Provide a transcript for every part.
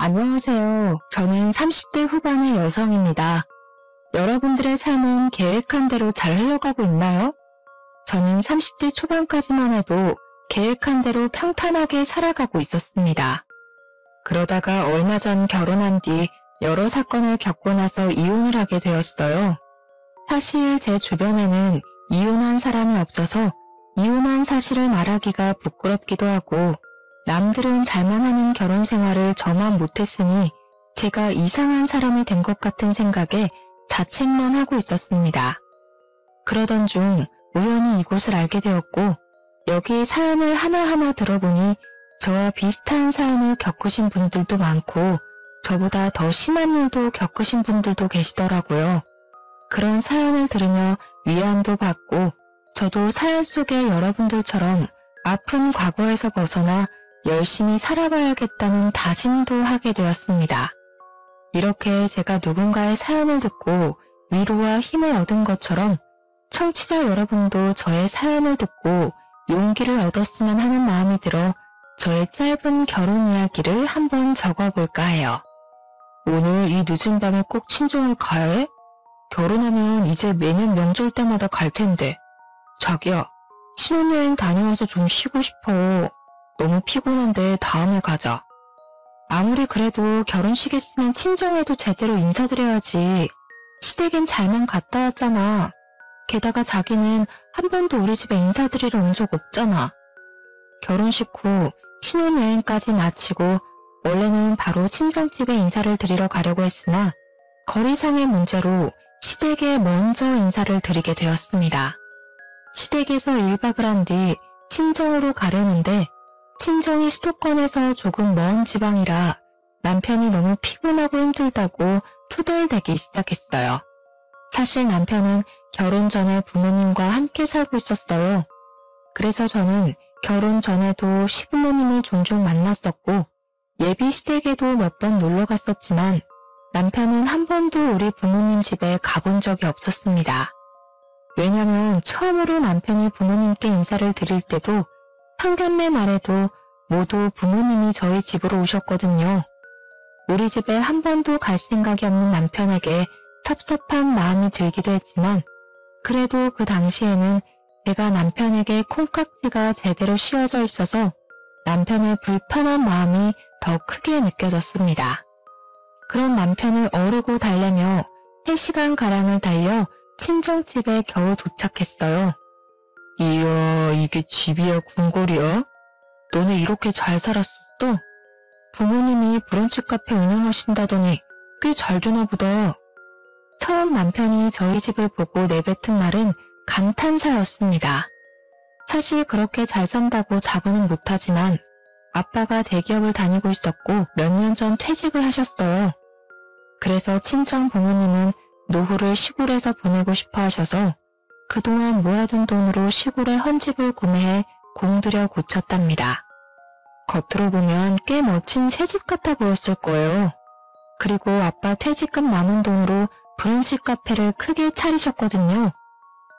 안녕하세요. 저는 30대 후반의 여성입니다. 여러분들의 삶은 계획한 대로 잘 흘러가고 있나요? 저는 30대 초반까지만 해도 계획한 대로 평탄하게 살아가고 있었습니다. 그러다가 얼마 전 결혼한 뒤 여러 사건을 겪고 나서 이혼을 하게 되었어요. 사실 제 주변에는 이혼한 사람이 없어서 이혼한 사실을 말하기가 부끄럽기도 하고, 남들은 잘만 하는 결혼 생활을 저만 못했으니 제가 이상한 사람이 된 것 같은 생각에 자책만 하고 있었습니다. 그러던 중 우연히 이곳을 알게 되었고, 여기 사연을 하나하나 들어보니 저와 비슷한 사연을 겪으신 분들도 많고 저보다 더 심한 일도 겪으신 분들도 계시더라고요. 그런 사연을 들으며 위안도 받고, 저도 사연 속의 여러분들처럼 아픈 과거에서 벗어나 열심히 살아봐야겠다는 다짐도 하게 되었습니다. 이렇게 제가 누군가의 사연을 듣고 위로와 힘을 얻은 것처럼 청취자 여러분도 저의 사연을 듣고 용기를 얻었으면 하는 마음이 들어 저의 짧은 결혼 이야기를 한번 적어볼까 해요. 오늘 이 늦은 밤에 꼭 친정을 가야 해? 결혼하면 이제 매년 명절 때마다 갈 텐데. 자기야, 신혼여행 다녀와서 좀 쉬고 싶어. 너무 피곤한데 다음에 가자. 아무리 그래도 결혼식 했으면 친정에도 제대로 인사드려야지. 시댁엔 잘만 갔다 왔잖아. 게다가 자기는 한 번도 우리 집에 인사드리러 온 적 없잖아. 결혼식 후 신혼여행까지 마치고 원래는 바로 친정집에 인사를 드리러 가려고 했으나 거리상의 문제로 시댁에 먼저 인사를 드리게 되었습니다. 시댁에서 1박을 한 뒤 친정으로 가려는데 친정이 수도권에서 조금 먼 지방이라 남편이 너무 피곤하고 힘들다고 투덜대기 시작했어요. 사실 남편은 결혼 전에 부모님과 함께 살고 있었어요. 그래서 저는 결혼 전에도 시부모님을 종종 만났었고 예비 시댁에도 몇 번 놀러 갔었지만 남편은 한 번도 우리 부모님 집에 가본 적이 없었습니다. 왜냐면 처음으로 남편이 부모님께 인사를 드릴 때도 상견례 날에도 모두 부모님이 저희 집으로 오셨거든요. 우리 집에 한 번도 갈 생각이 없는 남편에게 섭섭한 마음이 들기도 했지만 그래도 그 당시에는 제가 남편에게 콩깍지가 제대로 씌워져 있어서 남편의 불편한 마음이 더 크게 느껴졌습니다. 그런 남편을 어르고 달래며 3시간가량을 달려 친정집에 겨우 도착했어요. 이야, 이게 집이야 궁궐이야? 너네 이렇게 잘 살았었어? 부모님이 브런치 카페 운영하신다더니 꽤 잘 되나 보다. 처음 남편이 저희 집을 보고 내뱉은 말은 감탄사였습니다. 사실 그렇게 잘 산다고 자부는 못하지만 아빠가 대기업을 다니고 있었고 몇 년 전 퇴직을 하셨어요. 그래서 친정 부모님은 노후를 시골에서 보내고 싶어 하셔서 그동안 모아둔 돈으로 시골에 헌집을 구매해 공들여 고쳤답니다. 겉으로 보면 꽤 멋진 새집 같아 보였을 거예요. 그리고 아빠 퇴직금 남은 돈으로 브런치 카페를 크게 차리셨거든요.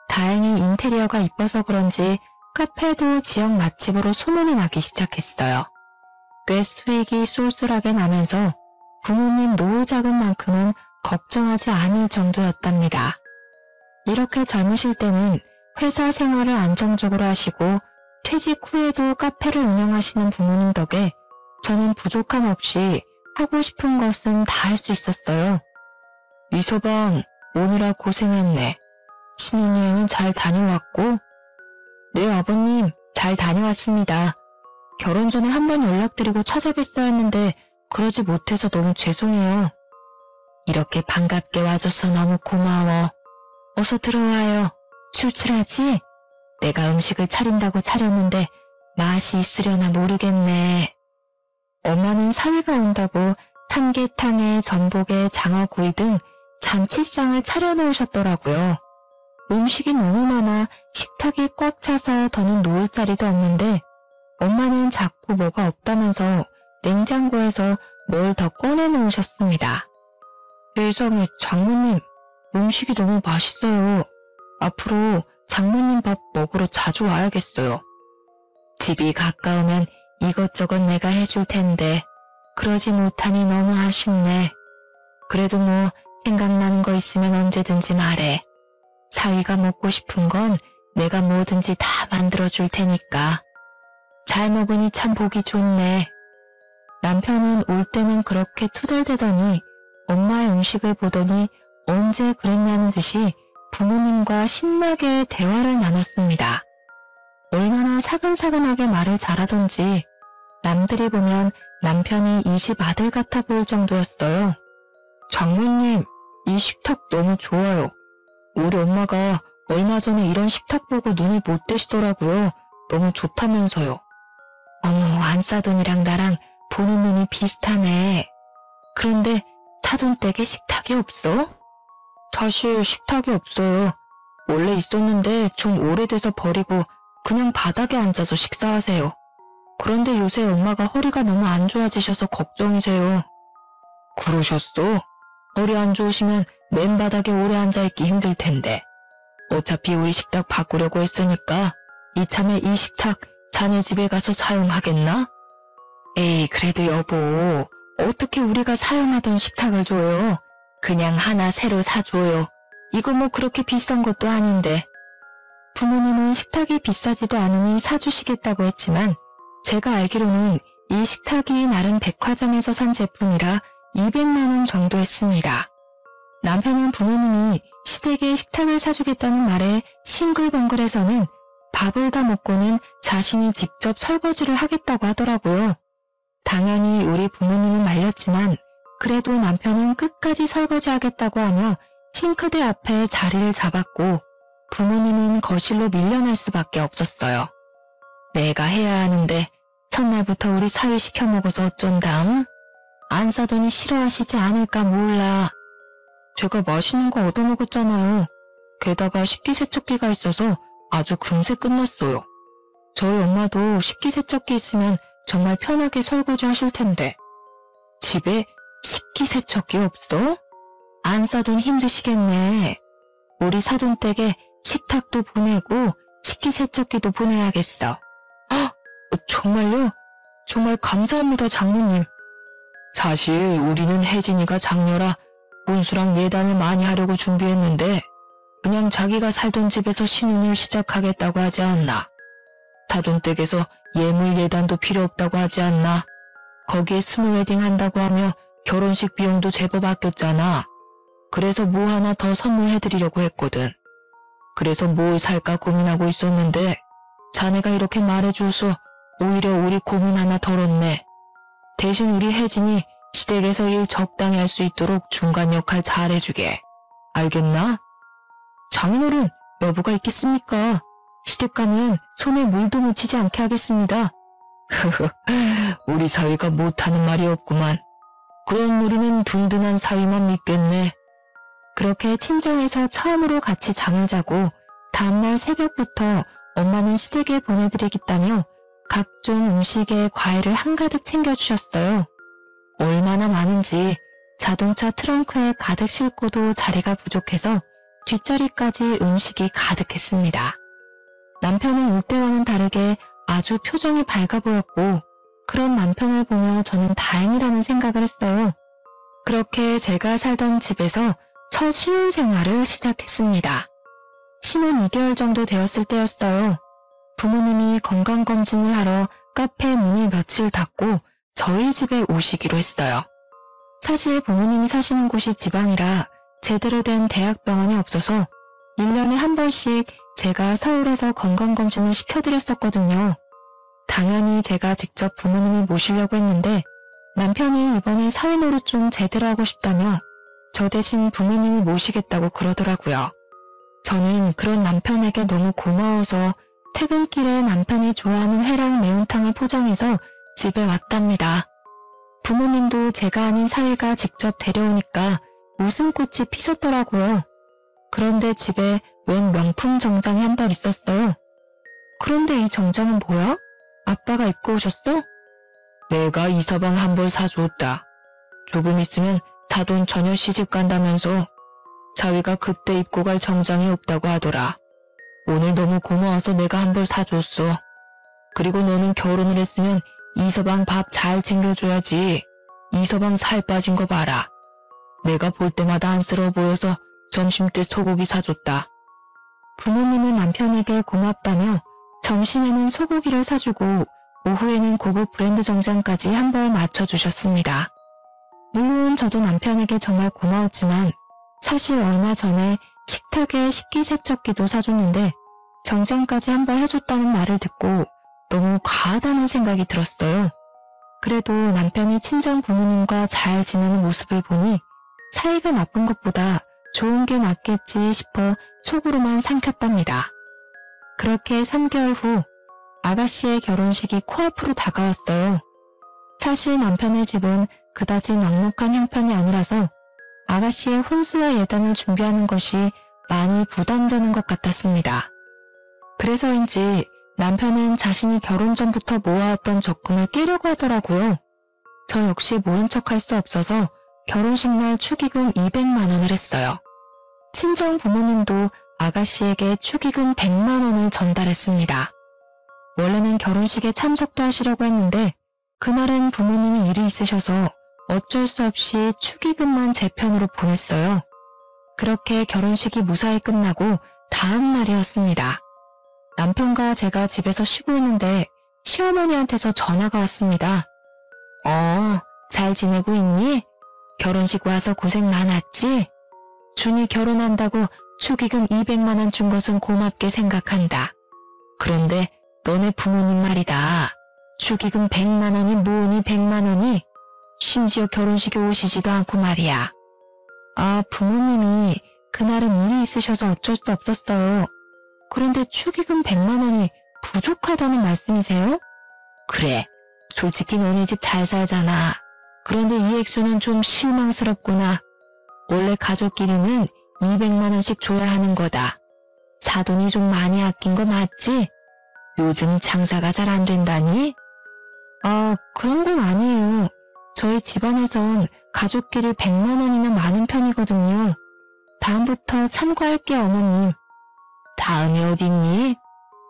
다행히 인테리어가 이뻐서 그런지 카페도 지역 맛집으로 소문이 나기 시작했어요. 꽤 수익이 쏠쏠하게 나면서 부모님 노후 자금만큼은 걱정하지 않을 정도였답니다. 이렇게 젊으실 때는 회사 생활을 안정적으로 하시고 퇴직 후에도 카페를 운영하시는 부모님 덕에 저는 부족함 없이 하고 싶은 것은 다 할 수 있었어요. 위서방, 오느라 고생했네. 신혼여행은 잘 다녀왔고? 네, 아버님, 잘 다녀왔습니다. 결혼 전에 한번 연락드리고 찾아뵀어야 했는데 그러지 못해서 너무 죄송해요. 이렇게 반갑게 와줘서 너무 고마워. 어서 들어와요. 출출하지? 내가 음식을 차린다고 차렸는데 맛이 있으려나 모르겠네. 엄마는 사위가 온다고 삼계탕에 전복에 장어구이 등 잔치상을 차려놓으셨더라고요. 음식이 너무 많아 식탁이 꽉 차서 더는 놓을 자리도 없는데 엄마는 자꾸 뭐가 없다면서 냉장고에서 뭘 더 꺼내놓으셨습니다. 세상에, 장모님, 음식이 너무 맛있어요. 앞으로 장모님 밥 먹으러 자주 와야겠어요. 집이 가까우면 이것저것 내가 해줄 텐데 그러지 못하니 너무 아쉽네. 그래도 뭐 생각나는 거 있으면 언제든지 말해. 사위가 먹고 싶은 건 내가 뭐든지 다 만들어줄 테니까. 잘 먹으니 참 보기 좋네. 남편은 올 때는 그렇게 투덜대더니 엄마의 음식을 보더니 언제 그랬냐는 듯이 부모님과 신나게 대화를 나눴습니다. 얼마나 사근사근하게 말을 잘하던지 남들이 보면 남편이 이 집 아들 같아 보일 정도였어요. 장모님, 이 식탁 너무 좋아요. 우리 엄마가 얼마 전에 이런 식탁 보고 눈을 못 떼시더라고요. 너무 좋다면서요. 어머, 안사돈이랑 나랑 보는 눈이 비슷하네. 그런데 사돈댁에 식탁이 없어? 사실 식탁이 없어요. 원래 있었는데 좀 오래돼서 버리고 그냥 바닥에 앉아서 식사하세요. 그런데 요새 엄마가 허리가 너무 안 좋아지셔서 걱정이세요. 그러셨어? 허리 안 좋으시면 맨바닥에 오래 앉아있기 힘들 텐데. 어차피 우리 식탁 바꾸려고 했으니까 이참에 이 식탁 자네 집에 가서 사용하겠나? 에이, 그래도 여보, 어떻게 우리가 사용하던 식탁을 줘요? 그냥 하나 새로 사줘요. 이거 뭐 그렇게 비싼 것도 아닌데. 부모님은 식탁이 비싸지도 않으니 사주시겠다고 했지만 제가 알기로는 이 식탁이 나름 백화점에서 산 제품이라 200만 원 정도 했습니다. 남편은 부모님이 시댁에 식탁을 사주겠다는 말에 싱글벙글해서는 밥을 다 먹고는 자신이 직접 설거지를 하겠다고 하더라고요. 당연히 우리 부모님은 말렸지만 그래도 남편은 끝까지 설거지하겠다고 하며 싱크대 앞에 자리를 잡았고 부모님은 거실로 밀려날 수밖에 없었어요. 내가 해야 하는데 첫날부터 우리 사위 시켜 먹어서 어쩐담? 안 사더니 싫어하시지 않을까 몰라. 제가 맛있는 거 얻어먹었잖아요. 게다가 식기세척기가 있어서 아주 금세 끝났어요. 저희 엄마도 식기세척기 있으면 정말 편하게 설거지 하실 텐데. 집에 식기세척기 없어? 안 사돈 힘드시겠네. 우리 사돈댁에 식탁도 보내고 식기세척기도 보내야겠어. 헉, 정말요? 정말 감사합니다, 장모님. 사실 우리는 혜진이가 장녀라 혼수랑 예단을 많이 하려고 준비했는데 그냥 자기가 살던 집에서 신혼을 시작하겠다고 하지 않나. 사돈댁에서 예물 예단도 필요 없다고 하지 않나. 거기에 스몰 웨딩 한다고 하며 결혼식 비용도 제법 아꼈잖아. 그래서 뭐 하나 더 선물해드리려고 했거든. 그래서 뭘 살까 고민하고 있었는데 자네가 이렇게 말해줘서 오히려 우리 고민 하나 덜었네. 대신 우리 혜진이 시댁에서 일 적당히 할 수 있도록 중간 역할 잘해주게. 알겠나? 장인어른, 여부가 있겠습니까? 시댁 가면 손에 물도 묻히지 않게 하겠습니다. 흐흐, 우리 사위가 못하는 말이 없구만. 그럼 우리는 든든한 사위만 믿겠네. 그렇게 친정에서 처음으로 같이 잠을 자고 다음날 새벽부터 엄마는 시댁에 보내드리겠다며 각종 음식에 과일을 한가득 챙겨주셨어요. 얼마나 많은지 자동차 트렁크에 가득 싣고도 자리가 부족해서 뒷자리까지 음식이 가득했습니다. 남편은 올 때와는 다르게 아주 표정이 밝아 보였고 그런 남편을 보며 저는 다행이라는 생각을 했어요. 그렇게 제가 살던 집에서 첫 신혼생활을 시작했습니다. 신혼 2개월 정도 되었을 때였어요. 부모님이 건강검진을 하러 카페 문을 며칠 닫고 저희 집에 오시기로 했어요. 사실 부모님이 사시는 곳이 지방이라 제대로 된 대학병원이 없어서 1년에 한 번씩 제가 서울에서 건강검진을 시켜드렸었거든요. 당연히 제가 직접 부모님을 모시려고 했는데 남편이 이번에 사회노릇 좀 제대로 하고 싶다며 저 대신 부모님을 모시겠다고 그러더라고요. 저는 그런 남편에게 너무 고마워서 퇴근길에 남편이 좋아하는 회랑 매운탕을 포장해서 집에 왔답니다. 부모님도 제가 아닌 사위가 직접 데려오니까 웃음꽃이 피셨더라고요. 그런데 집에 웬 명품 정장이 한 벌 있었어요. 그런데 이 정장은 뭐야? 아빠가 입고 오셨어? 내가 이 서방 한 벌 사줬다. 조금 있으면 사돈 처녀 시집 간다면서 사위가 그때 입고 갈 정장이 없다고 하더라. 오늘 너무 고마워서 내가 한 벌 사줬어. 그리고 너는 결혼을 했으면 이 서방 밥 잘 챙겨줘야지. 이서방 살 빠진 거 봐라. 내가 볼 때마다 안쓰러워 보여서 점심때 소고기 사줬다. 부모님은 남편에게 고맙다며 점심에는 소고기를 사주고 오후에는 고급 브랜드 정장까지 한 벌 맞춰주셨습니다. 물론 저도 남편에게 정말 고마웠지만 사실 얼마 전에 식탁에 식기세척기도 사줬는데 정장까지 한 벌 해줬다는 말을 듣고 너무 과하다는 생각이 들었어요. 그래도 남편이 친정 부모님과 잘 지내는 모습을 보니 사이가 나쁜 것보다 좋은 게 낫겠지 싶어 속으로만 삼켰답니다. 그렇게 3개월 후 아가씨의 결혼식이 코앞으로 다가왔어요. 사실 남편의 집은 그다지 넉넉한 형편이 아니라서 아가씨의 혼수와 예단을 준비하는 것이 많이 부담되는 것 같았습니다. 그래서인지 남편은 자신이 결혼 전부터 모아왔던 적금을 깨려고 하더라고요. 저 역시 모른 척할 수 없어서 결혼식 날 축의금 200만 원을 했어요. 친정 부모님도 아가씨에게 축의금 100만 원을 전달했습니다. 원래는 결혼식에 참석도 하시려고 했는데 그날은 부모님이 일이 있으셔서 어쩔 수 없이 축의금만 제 편으로 보냈어요. 그렇게 결혼식이 무사히 끝나고 다음 날이었습니다. 남편과 제가 집에서 쉬고 있는데 시어머니한테서 전화가 왔습니다. 잘 지내고 있니? 결혼식 와서 고생 많았지? 준이 결혼한다고 축의금 200만 원 준 것은 고맙게 생각한다. 그런데 너네 부모님 말이다. 축의금 100만 원이 뭐니 100만 원이? 심지어 결혼식에 오시지도 않고 말이야. 부모님이 그날은 일이 있으셔서 어쩔 수 없었어요. 그런데 축의금 100만 원이 부족하다는 말씀이세요? 그래, 솔직히 너네 집 잘 살잖아. 그런데 이 액수는 좀 실망스럽구나. 원래 가족끼리는 200만 원씩 줘야 하는 거다. 사돈이 좀 많이 아낀 거 맞지? 요즘 장사가 잘 안 된다니? 그런 건 아니에요. 저희 집안에선 가족끼리 100만 원이면 많은 편이거든요. 다음부터 참고할게요, 어머님. 다음이 어딨니?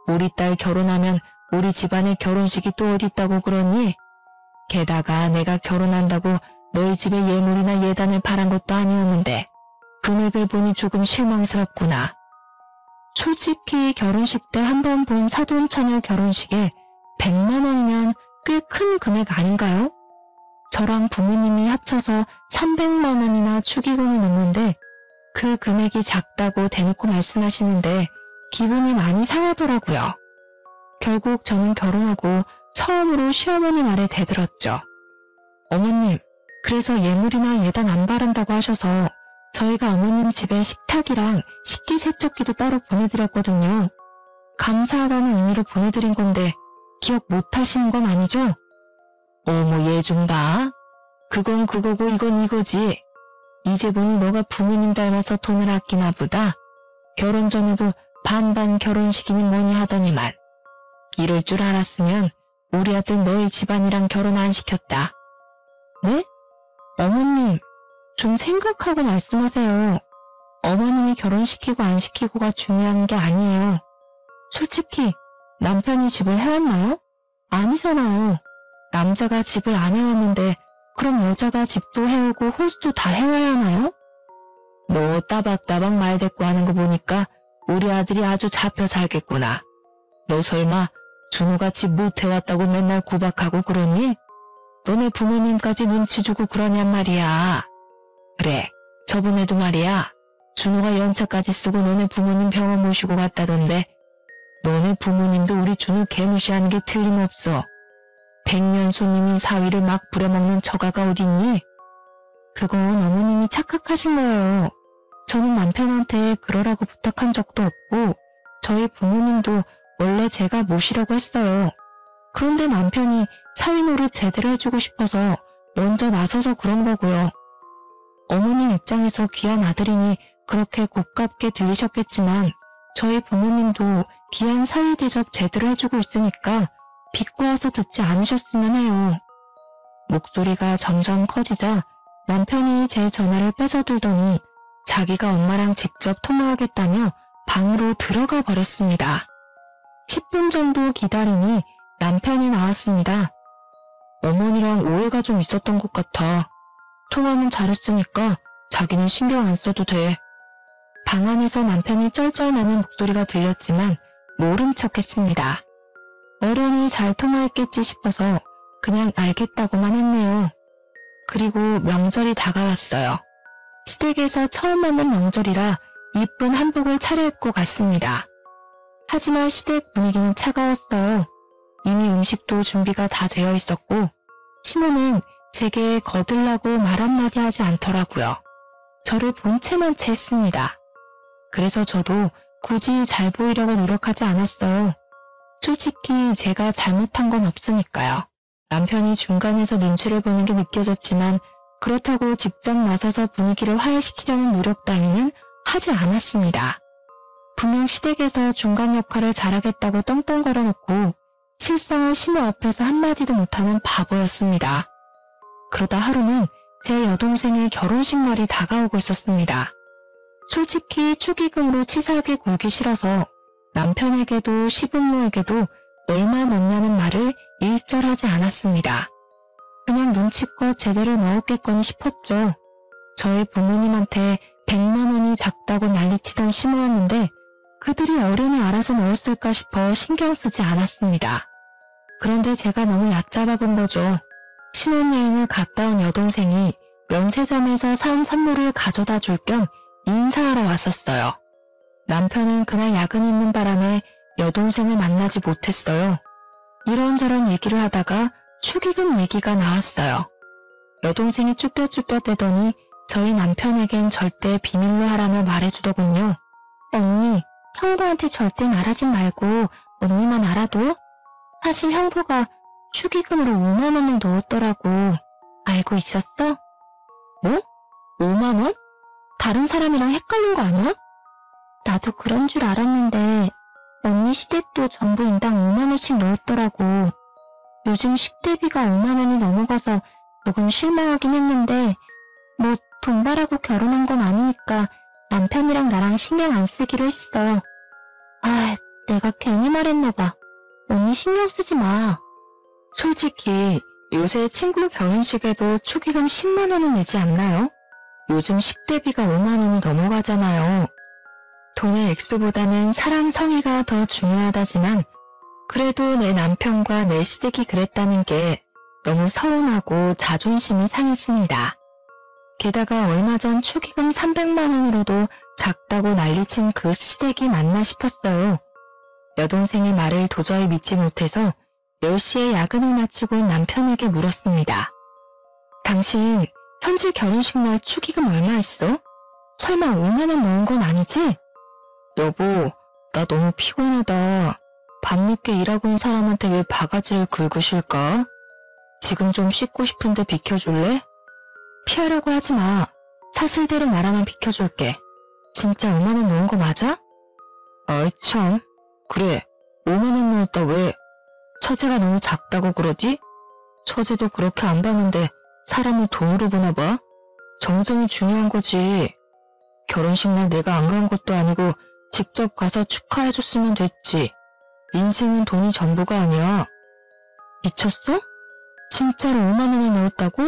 우리 딸 결혼하면 우리 집안의 결혼식이 또 어딨다고 그러니? 게다가 내가 결혼한다고 너희 집에 예물이나 예단을 바란 것도 아니었는데 금액을 보니 조금 실망스럽구나. 솔직히 결혼식 때 한 번 본 사돈처녀 결혼식에 100만 원이면 꽤 큰 금액 아닌가요? 저랑 부모님이 합쳐서 300만 원이나 축의금을 냈는데 그 금액이 작다고 대놓고 말씀하시는데 기분이 많이 상하더라고요. 결국 저는 결혼하고 처음으로 시어머니 말에 대들었죠. 어머님, 그래서 예물이나 예단 안 바란다고 하셔서 저희가 어머님 집에 식탁이랑 식기세척기도 따로 보내드렸거든요. 감사하다는 의미로 보내드린 건데 기억 못 하시는 건 아니죠? 어머, 얘 좀 봐. 그건 그거고 이건 이거지. 이제 보니 너가 부모님 닮아서 돈을 아끼나 보다. 결혼 전에도 반반 결혼식이니 뭐니 하더니만. 이럴 줄 알았으면 우리 아들 너희 집안이랑 결혼 안 시켰다. 네? 어머님, 좀 생각하고 말씀하세요. 어머님이 결혼시키고 안 시키고가 중요한 게 아니에요. 솔직히 남편이 집을 해왔나요? 아니잖아요. 남자가 집을 안 해왔는데 그럼 여자가 집도 해오고 홀수도 다 해와야 하나요? 너 따박따박 말대꾸 하는 거 보니까 우리 아들이 아주 잡혀 살겠구나. 너 설마 준호가 집 못 해왔다고 맨날 구박하고 그러니? 너네 부모님까지 눈치 주고 그러냔 말이야. 그래, 저번에도 말이야. 준호가 연차까지 쓰고 너네 부모님 병원 모시고 갔다던데 너네 부모님도 우리 준호 개무시하는 게 틀림없어. 100년 손님이 사위를 막 부려먹는 처가가 어딨니? 그건 어머님이 착각하신 거예요. 저는 남편한테 그러라고 부탁한 적도 없고 저희 부모님도 원래 제가 모시려고 했어요. 그런데 남편이 사위 노릇 제대로 해주고 싶어서 먼저 나서서 그런 거고요. 어머님 입장에서 귀한 아들이니 그렇게 고깝게 들리셨겠지만 저희 부모님도 귀한 사위 대접 제대로 해주고 있으니까 비꼬아서 듣지 않으셨으면 해요. 목소리가 점점 커지자 남편이 제 전화를 뺏어들더니 자기가 엄마랑 직접 통화하겠다며 방으로 들어가 버렸습니다. 10분 정도 기다리니 남편이 나왔습니다. 어머니랑 오해가 좀 있었던 것 같아. 통화는 잘했으니까 자기는 신경 안 써도 돼. 방 안에서 남편이 쩔쩔매는 목소리가 들렸지만 모른 척 했습니다. 어련히 잘 통화했겠지 싶어서 그냥 알겠다고만 했네요. 그리고 명절이 다가왔어요. 시댁에서 처음 맞는 명절이라 이쁜 한복을 차려입고 갔습니다. 하지만 시댁 분위기는 차가웠어요. 이미 음식도 준비가 다 되어 있었고 시모는 제게 거들라고 말 한마디 하지 않더라고요. 저를 본체만 채 했습니다. 그래서 저도 굳이 잘 보이려고 노력하지 않았어요. 솔직히 제가 잘못한 건 없으니까요. 남편이 중간에서 눈치를 보는 게 느껴졌지만 그렇다고 직접 나서서 분위기를 화해시키려는 노력 따위는 하지 않았습니다. 분명 시댁에서 중간 역할을 잘하겠다고 떵떵거려 놓고 실상은 시모 앞에서 한마디도 못하는 바보였습니다. 그러다 하루는 제 여동생의 결혼식 날이 다가오고 있었습니다. 솔직히 축의금으로 치사하게 굴기 싫어서 남편에게도 시부모에게도 얼마 넣냐는 말을 일절하지 않았습니다. 그냥 눈치껏 제대로 넣었겠거니 싶었죠. 저희 부모님한테 100만 원이 작다고 난리치던 시모였는데 그들이 어른이 알아서 넣었을까 싶어 신경 쓰지 않았습니다. 그런데 제가 너무 얕잡아 본 거죠. 신혼여행을 갔다 온 여동생이 면세점에서 사온 선물을 가져다 줄 겸 인사하러 왔었어요. 남편은 그날 야근이 있는 바람에 여동생을 만나지 못했어요. 이런저런 얘기를 하다가 축의금 얘기가 나왔어요. 여동생이 쭈뼛쭈뼛대더니 저희 남편에겐 절대 비밀로 하라며 말해주더군요. 언니, 형부한테 절대 말하지 말고 언니만 알아도? 사실 형부가 축의금으로 5만 원을 넣었더라고. 알고 있었어? 뭐? 5만 원? 다른 사람이랑 헷갈린 거 아니야? 나도 그런 줄 알았는데 언니 시댁도 전부 인당 5만 원씩 넣었더라고. 요즘 식대비가 5만 원이 넘어가서 조금 실망하긴 했는데 뭐 돈 바라고 결혼한 건 아니니까 남편이랑 나랑 신경 안 쓰기로 했어. 아, 내가 괜히 말했나 봐. 언니 신경 쓰지 마. 솔직히 요새 친구 결혼식에도 축의금 10만 원을 내지 않나요? 요즘 식대비가 5만 원이 넘어가잖아요. 돈의 액수보다는 사람 성의가 더 중요하다지만 그래도 내 남편과 내 시댁이 그랬다는 게 너무 서운하고 자존심이 상했습니다. 게다가 얼마 전 축의금 300만 원으로도 작다고 난리친 그 시댁이 맞나 싶었어요. 여동생의 말을 도저히 믿지 못해서 10시에 야근을 마치고 남편에게 물었습니다. 당신 현지 결혼식 날 축의금 얼마 했어? 설마 5만 원 넣은 건 아니지? 여보, 나 너무 피곤하다. 밤늦게 일하고 온 사람한테 왜 바가지를 긁으실까? 지금 좀 씻고 싶은데 비켜줄래? 피하려고 하지 마. 사실대로 말하면 비켜줄게. 진짜 5만 원 넣은 거 맞아? 아이 참. 그래, 5만 원 넣었다 왜? 처제가 너무 작다고 그러디? 처제도 그렇게 안 봤는데 사람을 돈으로 보나 봐? 정성이 중요한 거지. 결혼식 날 내가 안 간 것도 아니고 직접 가서 축하해줬으면 됐지. 인생은 돈이 전부가 아니야. 미쳤어? 진짜로 5만 원을 넣었다고?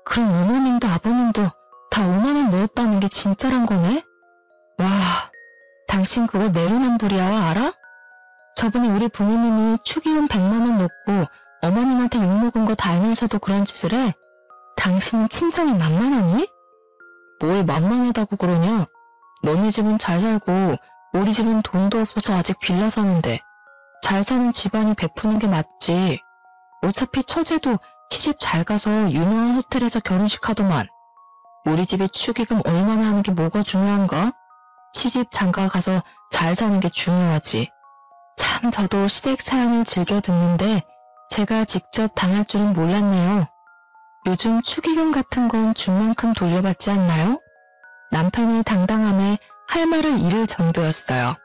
그럼 어머님도 아버님도 다 5만 원 넣었다는 게 진짜란 거네? 와, 당신 그거 내로남불이야, 알아? 저번에 우리 부모님이 축의금 100만 원 넣고 어머님한테 욕먹은 거 다 알면서도 그런 짓을 해? 당신은 친정이 만만하니? 뭘 만만하다고 그러냐? 너네 집은 잘 살고 우리 집은 돈도 없어서 아직 빌라 사는데 잘 사는 집안이 베푸는 게 맞지. 어차피 처제도 시집 잘 가서 유명한 호텔에서 결혼식 하더만. 우리 집에 축의금 얼마나 하는 게 뭐가 중요한가? 시집 장가 가서 잘 사는 게 중요하지. 참 저도 시댁 사연을 즐겨 듣는데 제가 직접 당할 줄은 몰랐네요. 요즘 축의금 같은 건 준 만큼 돌려받지 않나요? 남편의 당당함에 할 말을 잃을 정도였어요.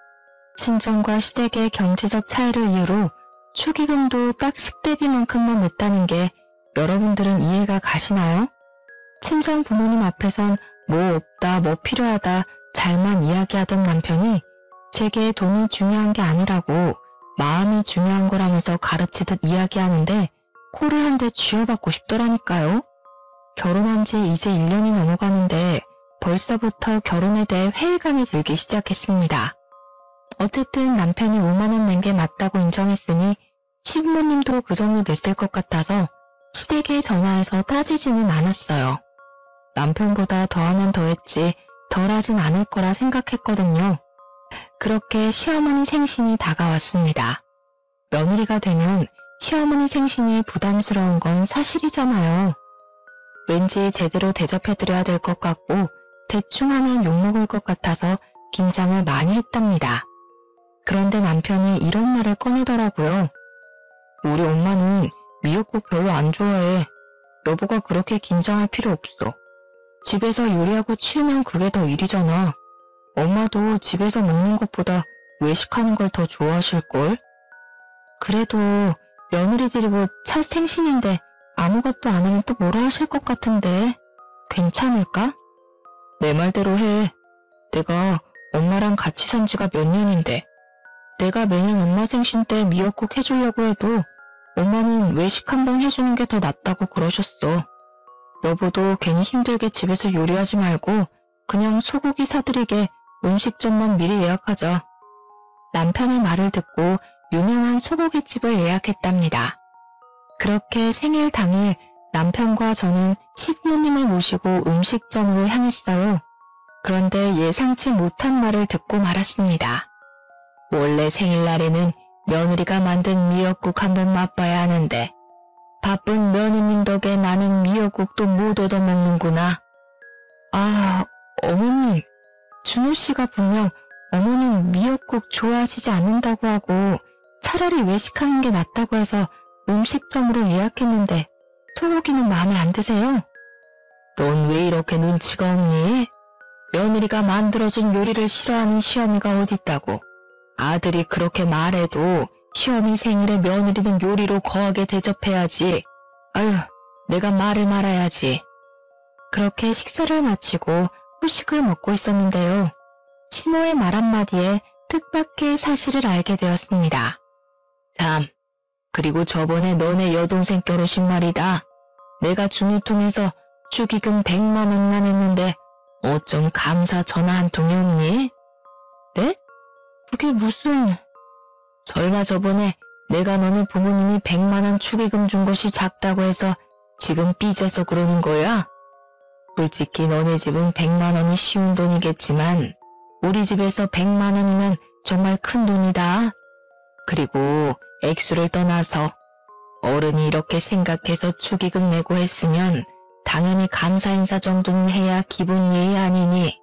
친정과 시댁의 경제적 차이를 이유로 축의금도 딱 식대비만큼만 냈다는 게 여러분들은 이해가 가시나요? 친정 부모님 앞에선 뭐 없다, 뭐 필요하다 잘만 이야기하던 남편이 제게 돈이 중요한 게 아니라고 마음이 중요한 거라면서 가르치듯 이야기하는데 코를 한 대 쥐어받고 싶더라니까요. 결혼한 지 이제 1년이 넘어가는데 벌써부터 결혼에 대해 회의감이 들기 시작했습니다. 어쨌든 남편이 5만 원 낸 게 맞다고 인정했으니 시부모님도 그 정도 냈을 것 같아서 시댁에 전화해서 따지지는 않았어요. 남편보다 더하면 더했지 덜하진 않을 거라 생각했거든요. 그렇게 시어머니 생신이 다가왔습니다. 며느리가 되면 시어머니 생신이 부담스러운 건 사실이잖아요. 왠지 제대로 대접해드려야 될 것 같고 대충 하면 욕먹을 것 같아서 긴장을 많이 했답니다. 그런데 남편이 이런 말을 꺼내더라고요. 우리 엄마는 미역국 별로 안 좋아해. 여보가 그렇게 긴장할 필요 없어. 집에서 요리하고 치우면 그게 더 일이잖아. 엄마도 집에서 먹는 것보다 외식하는 걸 더 좋아하실걸? 그래도 며느리 데리고 첫 생신인데 아무것도 안 하면 또 뭐라 하실 것 같은데 괜찮을까? 내 말대로 해. 내가 엄마랑 같이 산 지가 몇 년인데 내가 매년 엄마 생신 때 미역국 해주려고 해도 엄마는 외식 한번 해주는 게 더 낫다고 그러셨어. 여보도 괜히 힘들게 집에서 요리하지 말고 그냥 소고기 사드리게 음식점만 미리 예약하자. 남편의 말을 듣고 유명한 소고기집을 예약했답니다. 그렇게 생일 당일 남편과 저는 시부모님을 모시고 음식점으로 향했어요. 그런데 예상치 못한 말을 듣고 말았습니다. 원래 생일날에는 며느리가 만든 미역국 한번 맛봐야 하는데 바쁜 며느님 덕에 나는 미역국도 못 얻어먹는구나. 아, 어머님, 준호씨가 분명 어머님 미역국 좋아하시지 않는다고 하고 차라리 외식하는 게 낫다고 해서 음식점으로 예약했는데 소고기는 마음에 안 드세요? 넌 왜 이렇게 눈치가 없니? 며느리가 만들어준 요리를 싫어하는 시어미가 어딨다고. 아들이 그렇게 말해도 시어미 생일에 며느리는 요리로 거하게 대접해야지. 아유, 내가 말을 말아야지. 그렇게 식사를 마치고 후식을 먹고 있었는데요. 시모의 말 한마디에 뜻밖의 사실을 알게 되었습니다. 참, 그리고 저번에 너네 여동생 결혼식 말이다. 내가 준우 통해서 축의금 100만 원이나 냈는데 어쩜 감사 전화 한 통이 없니? 네? 그게 무슨... 설마 저번에 내가 너네 부모님이 100만 원 축의금 준 것이 작다고 해서 지금 삐져서 그러는 거야? 솔직히 너네 집은 100만 원이 쉬운 돈이겠지만 우리 집에서 100만 원이면 정말 큰 돈이다. 그리고 액수를 떠나서 어른이 이렇게 생각해서 축의금 내고 했으면 당연히 감사 인사 정도는 해야 기본 예의 아니니.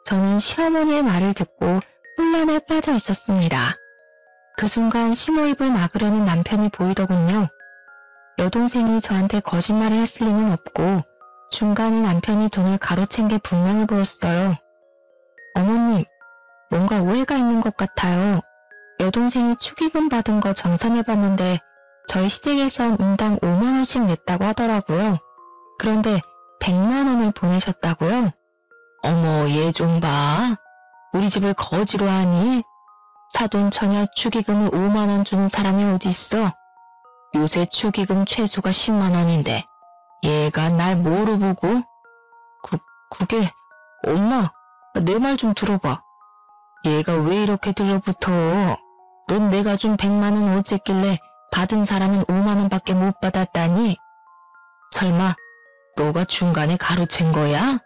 저는 시어머니의 말을 듣고 혼란에 빠져 있었습니다. 그 순간 시모 입을 막으려는 남편이 보이더군요. 여동생이 저한테 거짓말을 했을 리는 없고 중간에 남편이 돈을 가로챈 게 분명히 보였어요. 어머님, 뭔가 오해가 있는 것 같아요. 여동생이 축의금 받은 거 정산해봤는데 저희 시댁에선 인당 5만 원씩 냈다고 하더라고요. 그런데 100만 원을 보내셨다고요? 어머, 얘 좀 봐. 우리 집을 거지로 하니? 사돈 처녀 축의금을 5만 원 주는 사람이 어디 있어? 요새 축의금 최소가 10만 원인데 얘가 날 뭐로 보고? 그게... 엄마, 내 말 좀 들어봐. 얘가 왜 이렇게 들러붙어? 넌 내가 준 100만 원 어쨌길래 받은 사람은 5만 원밖에 못 받았다니? 설마 너가 중간에 가로챈 거야?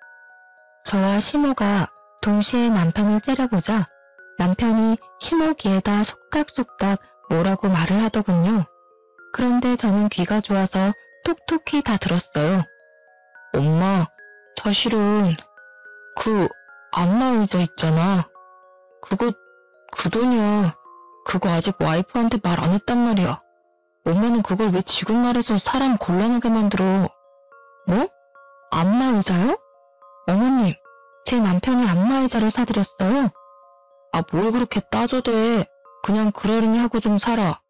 저와 시모가 동시에 남편을 째려보자 남편이 시모 귀에다 속닥속닥 뭐라고 말을 하더군요. 그런데 저는 귀가 좋아서 톡톡히 다 들었어요. 엄마, 사실은 그 안마 의자 있잖아. 그 돈이야. 그거 아직 와이프한테 말 안 했단 말이야. 엄마는 그걸 왜 지금 말해서 사람 곤란하게 만들어. 뭐? 안마 의자요? 어머님, 제 남편이 안마 의자를 사드렸어요. 아, 뭘 그렇게 따져대. 그냥 그러려니 하고 좀 살아.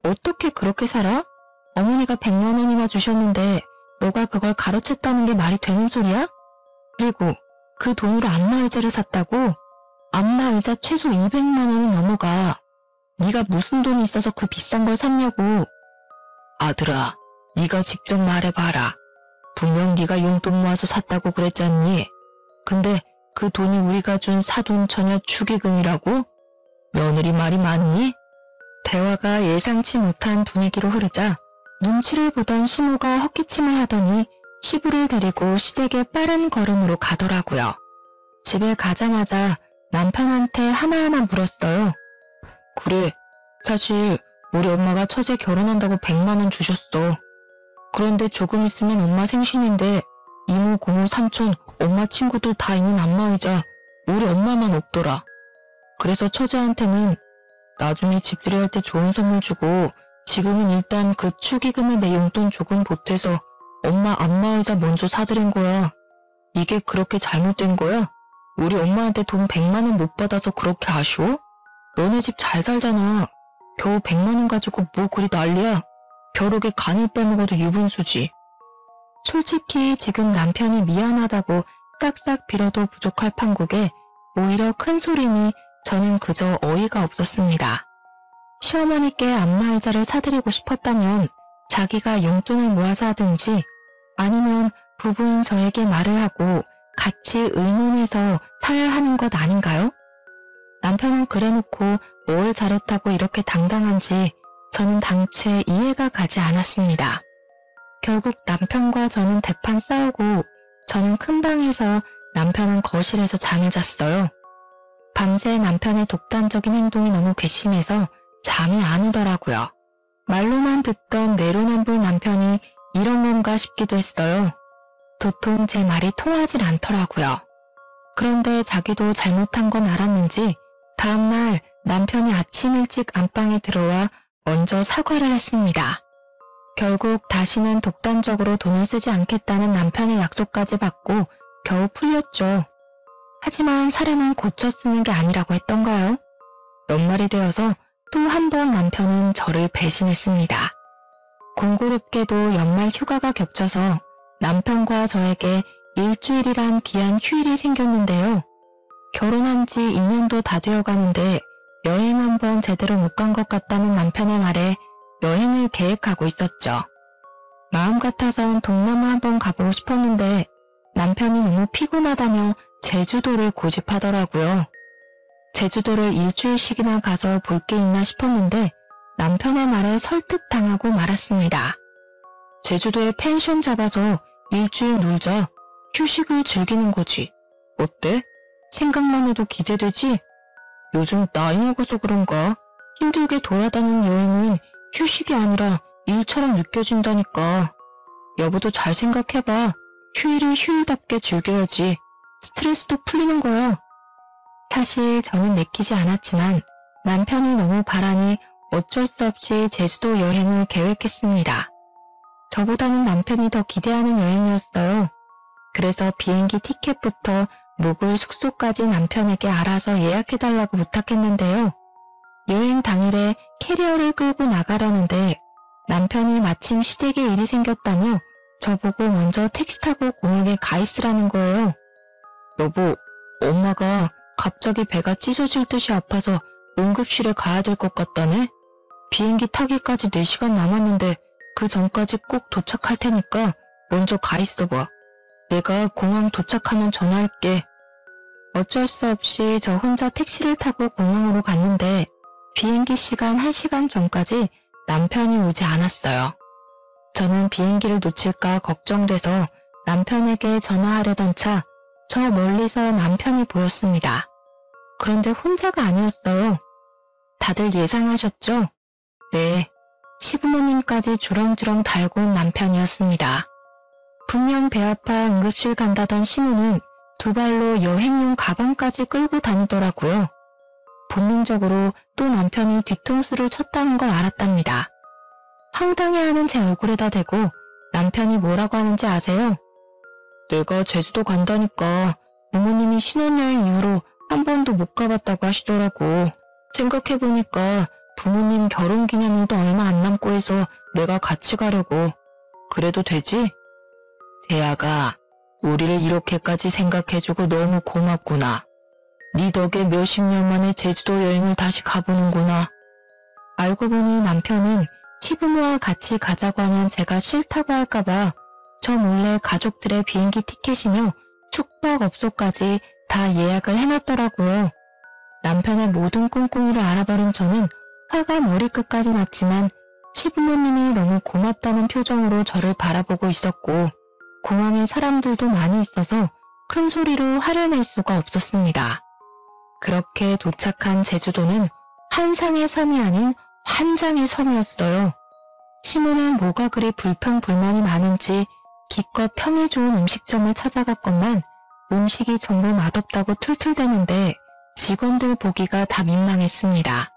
어떻게 그렇게 살아? 어머니가 100만 원이나 주셨는데 너가 그걸 가로챘다는 게 말이 되는 소리야? 그리고 그 돈으로 안마 의자를 샀다고? 안마 의자 최소 200만 원은 넘어가. 네가 무슨 돈이 있어서 그 비싼 걸 샀냐고. 아들아, 네가 직접 말해봐라. 분명 네가 용돈 모아서 샀다고 그랬잖니. 근데 그 돈이 우리가 준 사돈처녀 축의금이라고? 며느리 말이 맞니? 대화가 예상치 못한 분위기로 흐르자 눈치를 보던 시모가 헛기침을 하더니 시부를 데리고 시댁에 빠른 걸음으로 가더라고요. 집에 가자마자 남편한테 하나하나 물었어요. 그래, 사실 우리 엄마가 처제 결혼한다고 100만 원 주셨어. 그런데 조금 있으면 엄마 생신인데 이모, 고모, 삼촌, 엄마 친구들 다 있는 안마의자 우리 엄마만 없더라. 그래서 처제한테는 나중에 집들이 할 때 좋은 선물 주고 지금은 일단 그 축의금에 내 용돈 조금 보태서 엄마 안마의자 먼저 사드린 거야. 이게 그렇게 잘못된 거야? 우리 엄마한테 돈 100만 원 못 받아서 그렇게 아쉬워? 너네 집 잘 살잖아. 겨우 100만 원 가지고 뭐 그리 난리야. 벼룩에 간을 빼먹어도 유분수지. 솔직히 지금 남편이 미안하다고 싹싹 빌어도 부족할 판국에 오히려 큰 소리니 저는 그저 어이가 없었습니다. 시어머니께 안마의자를 사드리고 싶었다면 자기가 용돈을 모아서 하든지 아니면 부부인 저에게 말을 하고 같이 의논해서 사야 하는 것 아닌가요? 남편은 그래놓고 뭘 잘했다고 이렇게 당당한지 저는 당최 이해가 가지 않았습니다. 결국 남편과 저는 대판 싸우고 저는 큰 방에서 남편은 거실에서 잠을 잤어요. 밤새 남편의 독단적인 행동이 너무 괘씸해서 잠이 안 오더라고요. 말로만 듣던 내로남불 남편이 이런 건가 싶기도 했어요. 도통 제 말이 통하질 않더라고요. 그런데 자기도 잘못한 건 알았는지 다음날 남편이 아침 일찍 안방에 들어와 먼저 사과를 했습니다. 결국 다시는 독단적으로 돈을 쓰지 않겠다는 남편의 약속까지 받고 겨우 풀렸죠. 하지만 사람은 고쳐 쓰는 게 아니라고 했던가요? 연말이 되어서 또 한 번 남편은 저를 배신했습니다. 공교롭게도 연말 휴가가 겹쳐서 남편과 저에게 일주일이란 귀한 휴일이 생겼는데요. 결혼한 지 2년도 다 되어 가는데 여행 한 번 제대로 못 간 것 같다는 남편의 말에 여행을 계획하고 있었죠. 마음 같아선 동남아 한번 가보고 싶었는데 남편이 너무 피곤하다며 제주도를 고집하더라고요. 제주도를 일주일씩이나 가서 볼 게 있나 싶었는데 남편의 말에 설득당하고 말았습니다. 제주도에 펜션 잡아서 일주일 놀자. 휴식을 즐기는 거지. 어때? 생각만 해도 기대되지? 요즘 나이 먹어서 그런가 힘들게 돌아다니는 여행은 휴식이 아니라 일처럼 느껴진다니까. 여보도 잘 생각해봐. 휴일을 휴일답게 즐겨야지. 스트레스도 풀리는 거야. 사실 저는 내키지 않았지만 남편이 너무 바라니 어쩔 수 없이 제주도 여행을 계획했습니다. 저보다는 남편이 더 기대하는 여행이었어요. 그래서 비행기 티켓부터 묵을 숙소까지 남편에게 알아서 예약해달라고 부탁했는데요. 여행 당일에 캐리어를 끌고 나가려는데 남편이 마침 시댁에 일이 생겼다며 저보고 먼저 택시 타고 공항에 가 있으라는 거예요. 여보, 엄마가 갑자기 배가 찢어질 듯이 아파서 응급실에 가야 될 것 같다네? 비행기 타기까지 4시간 남았는데 그 전까지 꼭 도착할 테니까 먼저 가 있어봐. 내가 공항 도착하면 전화할게. 어쩔 수 없이 저 혼자 택시를 타고 공항으로 갔는데 비행기 시간 1시간 전까지 남편이 오지 않았어요. 저는 비행기를 놓칠까 걱정돼서 남편에게 전화하려던 차 저 멀리서 남편이 보였습니다. 그런데 혼자가 아니었어요. 다들 예상하셨죠? 네, 시부모님까지 주렁주렁 달고 온 남편이었습니다. 분명 배 아파 응급실 간다던 시모는 두 발로 여행용 가방까지 끌고 다니더라고요. 본능적으로 또 남편이 뒤통수를 쳤다는 걸 알았답니다. 황당해하는 제 얼굴에다 대고 남편이 뭐라고 하는지 아세요? 내가 제주도 간다니까 부모님이 신혼여행 이후로 한 번도 못 가봤다고 하시더라고. 생각해보니까 부모님 결혼기념일도 얼마 안 남고 해서 내가 같이 가려고. 그래도 되지? 대아가 우리를 이렇게까지 생각해주고 너무 고맙구나. 네 덕에 몇십 년 만에 제주도 여행을 다시 가보는구나. 알고 보니 남편은 시부모와 같이 가자고 하면 제가 싫다고 할까봐 저 몰래 가족들의 비행기 티켓이며 숙박업소까지 다 예약을 해놨더라고요. 남편의 모든 꿍꿍이를 알아버린 저는 화가 머리끝까지 났지만 시부모님이 너무 고맙다는 표정으로 저를 바라보고 있었고 공항에 사람들도 많이 있어서 큰 소리로 화를 낼 수가 없었습니다. 그렇게 도착한 제주도는 한상의 섬이 아닌 환장의 섬이었어요. 시모는 뭐가 그리 불평불만이 많은지 기껏 평이 좋은 음식점을 찾아갔건만 음식이 정말 맛없다고 툴툴대는데 직원들 보기가 다 민망했습니다.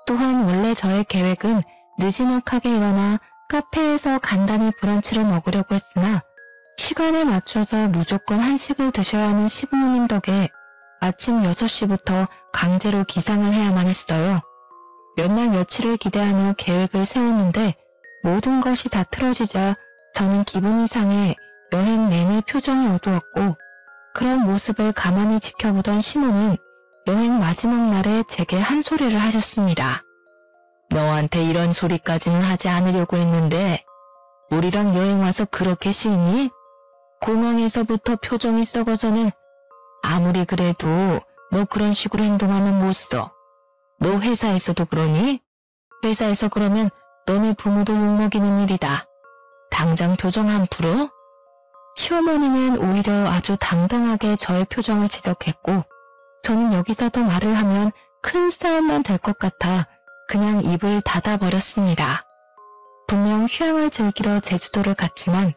또한 원래 저의 계획은 느지막하게 일어나 카페에서 간단히 브런치를 먹으려고 했으나 시간에 맞춰서 무조건 한식을 드셔야 하는 시부모님 덕에 아침 6시부터 강제로 기상을 해야만 했어요. 몇 날 며칠을 기대하며 계획을 세웠는데 모든 것이 다 틀어지자 저는 기분이 상해 여행 내내 표정이 어두웠고 그런 모습을 가만히 지켜보던 시모는 여행 마지막 날에 제게 한 소리를 하셨습니다. 너한테 이런 소리까지는 하지 않으려고 했는데 우리랑 여행 와서 그렇게 싫니? 공항에서부터 표정이 썩어서는 아무리 그래도 너 그런 식으로 행동하면 못 써. 너 회사에서도 그러니? 회사에서 그러면 너네 부모도 욕먹이는 일이다. 당장 표정 안 풀어? 시어머니는 오히려 아주 당당하게 저의 표정을 지적했고 저는 여기서 더 말을 하면 큰 싸움만 될 것 같아 그냥 입을 닫아버렸습니다. 분명 휴양을 즐기러 제주도를 갔지만